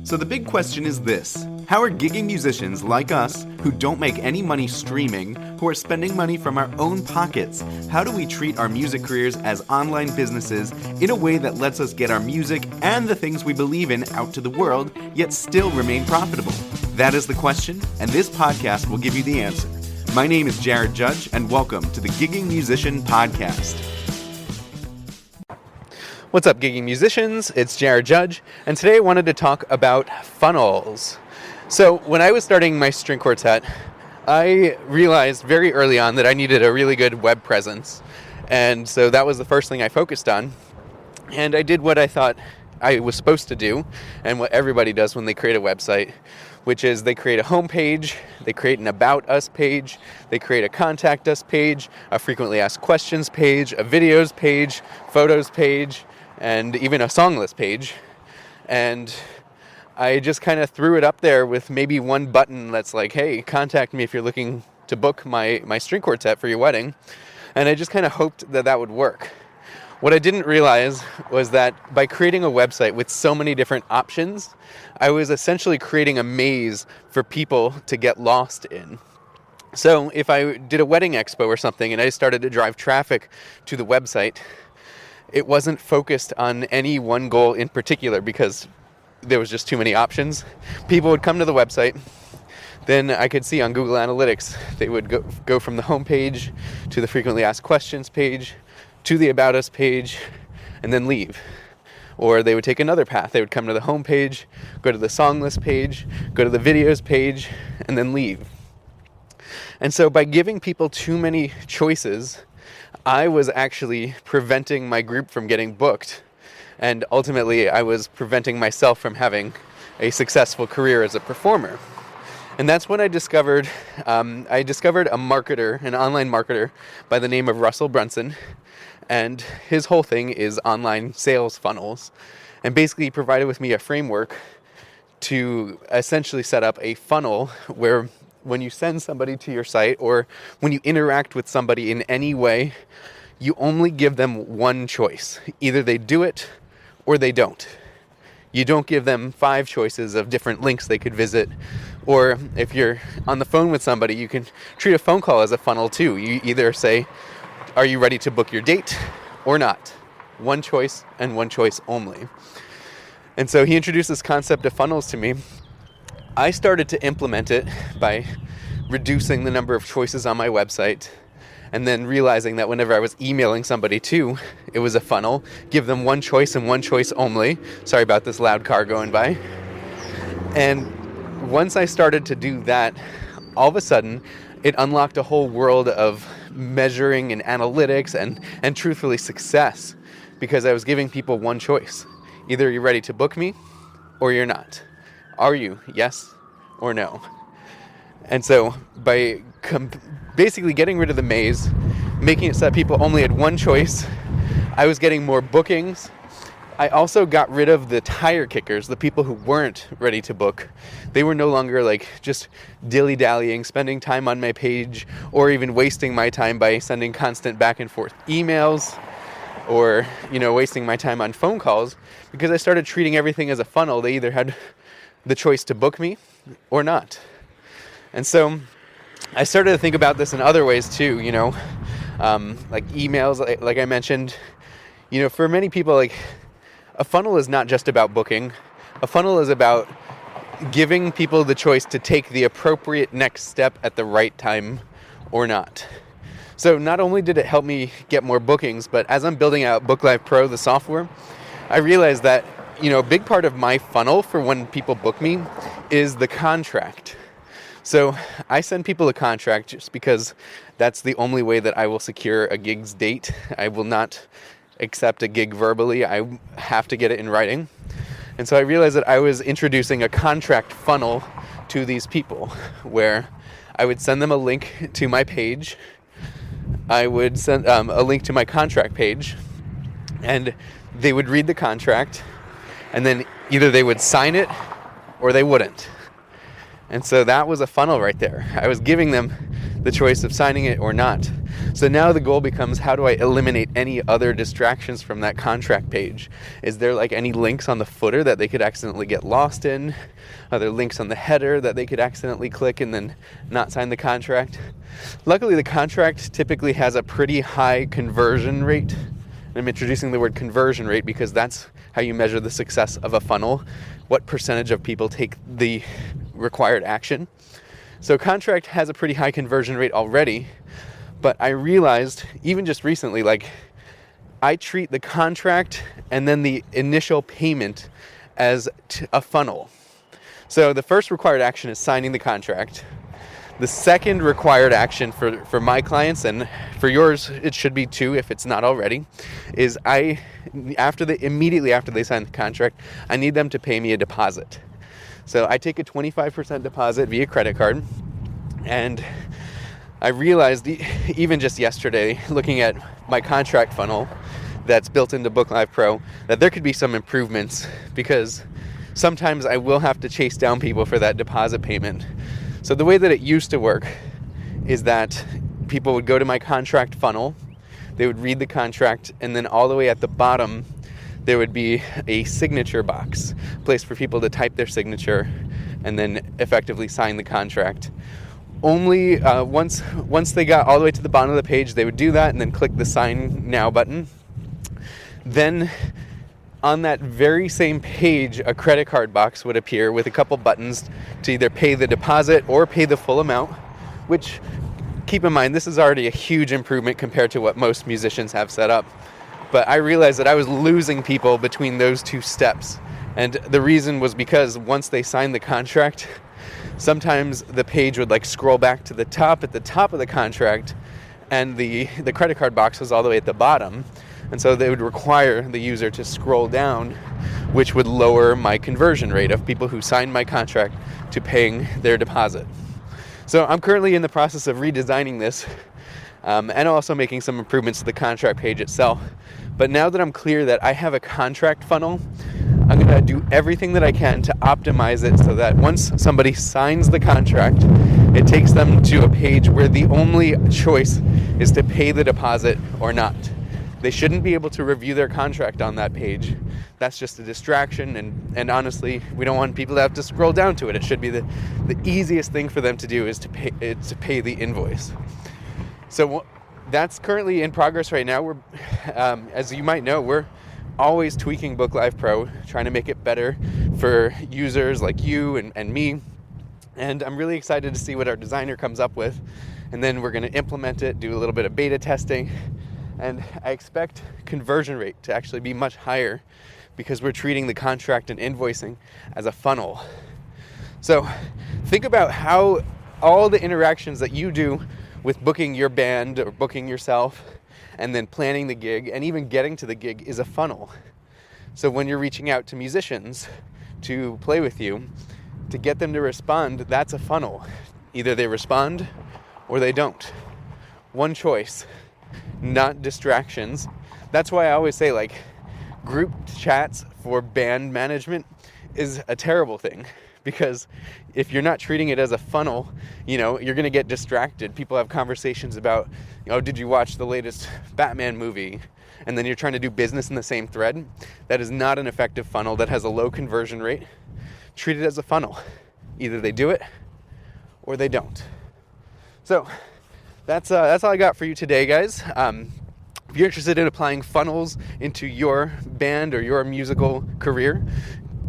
So the big question is this: how are gigging musicians like us, who don't make any money streaming, who are spending money from our own pockets, how do we treat our music careers as online businesses in a way that lets us get our music and the things we believe in out to the world, yet still remain profitable? That is the question, and this podcast will give you the answer. My name is Jared Judge, and welcome to the Gigging Musician Podcast. What's up, gigging musicians? It's Jared Judge, and today I wanted to talk about funnels. So when I was starting my string quartet, I realized very early on that I needed a really good web presence, and so that was the first thing I focused on. And I did what I thought I was supposed to do, and what everybody does when they create a website, which is they create a homepage, they create an About Us page, they create a Contact Us page, a Frequently Asked Questions page, a Videos page, Photos page, and even a song list page. And I just kind of threw it up there with maybe one button that's like, hey, contact me if you're looking to book my string quartet for your wedding. And I just kind of hoped that that would work. What I didn't realize was that by creating a website with so many different options, I was essentially creating a maze for people to get lost in. So if I did a wedding expo or something and I started to drive traffic to the website, it wasn't focused on any one goal in particular because there was just too many options. People would come to the website, then I could see on Google Analytics, they would go from the home page to the Frequently Asked Questions page, to the About Us page, and then leave. Or they would take another path. They would come to the home page, go to the song list page, go to the videos page, and then leave. And so by giving people too many choices, I was actually preventing my group from getting booked. And ultimately, I was preventing myself from having a successful career as a performer. And that's when I discovered a marketer, an online marketer by the name of Russell Brunson. And his whole thing is online sales funnels. And basically he provided with me a framework to essentially set up a funnel where when you send somebody to your site or when you interact with somebody in any way, you only give them one choice. Either they do it or they don't. You don't give them 5 choices of different links they could visit. Or if you're on the phone with somebody, you can treat a phone call as a funnel too. You either say, are you ready to book your date or not? One choice and one choice only. And so he introduced this concept of funnels to me. I started to implement it by reducing the number of choices on my website and then realizing that whenever I was emailing somebody too, it was a funnel. Give them one choice and one choice only. Sorry about this loud car going by. And once I started to do that, all of a sudden, it unlocked a whole world of measuring and analytics and truthfully success because I was giving people one choice. Either you're ready to book me or you're not. Are you? Yes or no? And so by basically getting rid of the maze, making it so that people only had one choice, I was getting more bookings. I also got rid of the tire kickers, the people who weren't ready to book. They were no longer like just dilly-dallying, spending time on my page, or even wasting my time by sending constant back and forth emails, or, wasting my time on phone calls, because I started treating everything as a funnel. They either had the choice to book me or not. And so I started to think about this in other ways too, like emails, like I mentioned. For many people, like, a funnel is not just about booking. A funnel is about giving people the choice to take the appropriate next step at the right time or not. So not only did it help me get more bookings, but as I'm building out BookLive Pro, the software, I realized that, a big part of my funnel for when people book me is the contract. So I send people a contract just because that's the only way that I will secure a gig's date. I will not accept a gig verbally. I have to get it in writing. And so I realized that I was introducing a contract funnel to these people where I would send them a link to my page. I would send a link to my contract page, and they would read the contract, and then either they would sign it or they wouldn't. And so that was a funnel right there. I was giving them the choice of signing it or not. So now the goal becomes, how do I eliminate any other distractions from that contract page? Is there like any links on the footer that they could accidentally get lost in? Are there links on the header that they could accidentally click and then not sign the contract? Luckily, the contract typically has a pretty high conversion rate. I'm introducing the word conversion rate because that's how you measure the success of a funnel. What percentage of people take the required action? So contract has a pretty high conversion rate already, but I realized even just recently, like, I treat the contract and then the initial payment as a funnel. So the first required action is signing the contract. The second required action for my clients, and for yours it should be too if it's not already, is immediately after they sign the contract, I need them to pay me a deposit. So I take a 25% deposit via credit card, and I realized even just yesterday, looking at my contract funnel that's built into Book Live Pro, that there could be some improvements, because sometimes I will have to chase down people for that deposit payment. So the way that it used to work is that people would go to my contract funnel, they would read the contract, and then all the way at the bottom there would be a signature box, a place for people to type their signature and then effectively sign the contract. Only once they got all the way to the bottom of the page, they would do that and then click the Sign Now button. Then on that very same page, a credit card box would appear with a couple buttons to either pay the deposit or pay the full amount, which, keep in mind, this is already a huge improvement compared to what most musicians have set up. But I realized that I was losing people between those two steps. And the reason was because once they signed the contract, sometimes the page would like scroll back to the top at the top of the contract, and the credit card box was all the way at the bottom. And so they would require the user to scroll down, which would lower my conversion rate of people who signed my contract to paying their deposit. So I'm currently in the process of redesigning this, and also making some improvements to the contract page itself. But now that I'm clear that I have a contract funnel, I'm going to do everything that I can to optimize it so that once somebody signs the contract, it takes them to a page where the only choice is to pay the deposit or not. They shouldn't be able to review their contract on that page. That's just a distraction, and honestly, we don't want people to have to scroll down to it. It should be the easiest thing for them to do is to pay the invoice. So that's currently in progress right now. We're, as you might know, we're always tweaking Book Live Pro, trying to make it better for users like you and me. And I'm really excited to see what our designer comes up with. And then we're going to implement it, do a little bit of beta testing. And I expect conversion rate to actually be much higher because we're treating the contract and invoicing as a funnel. So think about how all the interactions that you do with booking your band or booking yourself and then planning the gig and even getting to the gig is a funnel. So when you're reaching out to musicians to play with you, to get them to respond, that's a funnel. Either they respond or they don't. One choice, not distractions. That's why I always say, like, group chats for band management is a terrible thing, because if you're not treating it as a funnel, you're going to get distracted. People have conversations about, did you watch the latest Batman movie? And then you're trying to do business in the same thread. That is not an effective funnel. That has a low conversion rate. Treat it as a funnel. Either they do it or they don't. So that's all I got for you today, guys. If you're interested in applying funnels into your band or your musical career,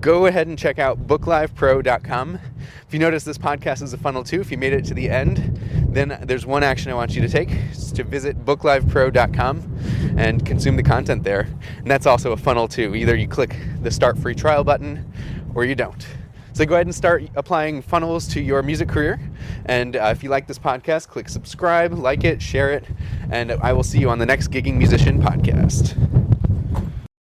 go ahead and check out booklivepro.com. If you notice this podcast is a funnel too, if you made it to the end, then there's one action I want you to take. It's to visit booklivepro.com and consume the content there. And that's also a funnel too. Either you click the start free trial button or you don't. So go ahead and start applying funnels to your music career. And if you like this podcast, click subscribe, like it, share it, and I will see you on the next Gigging Musician podcast.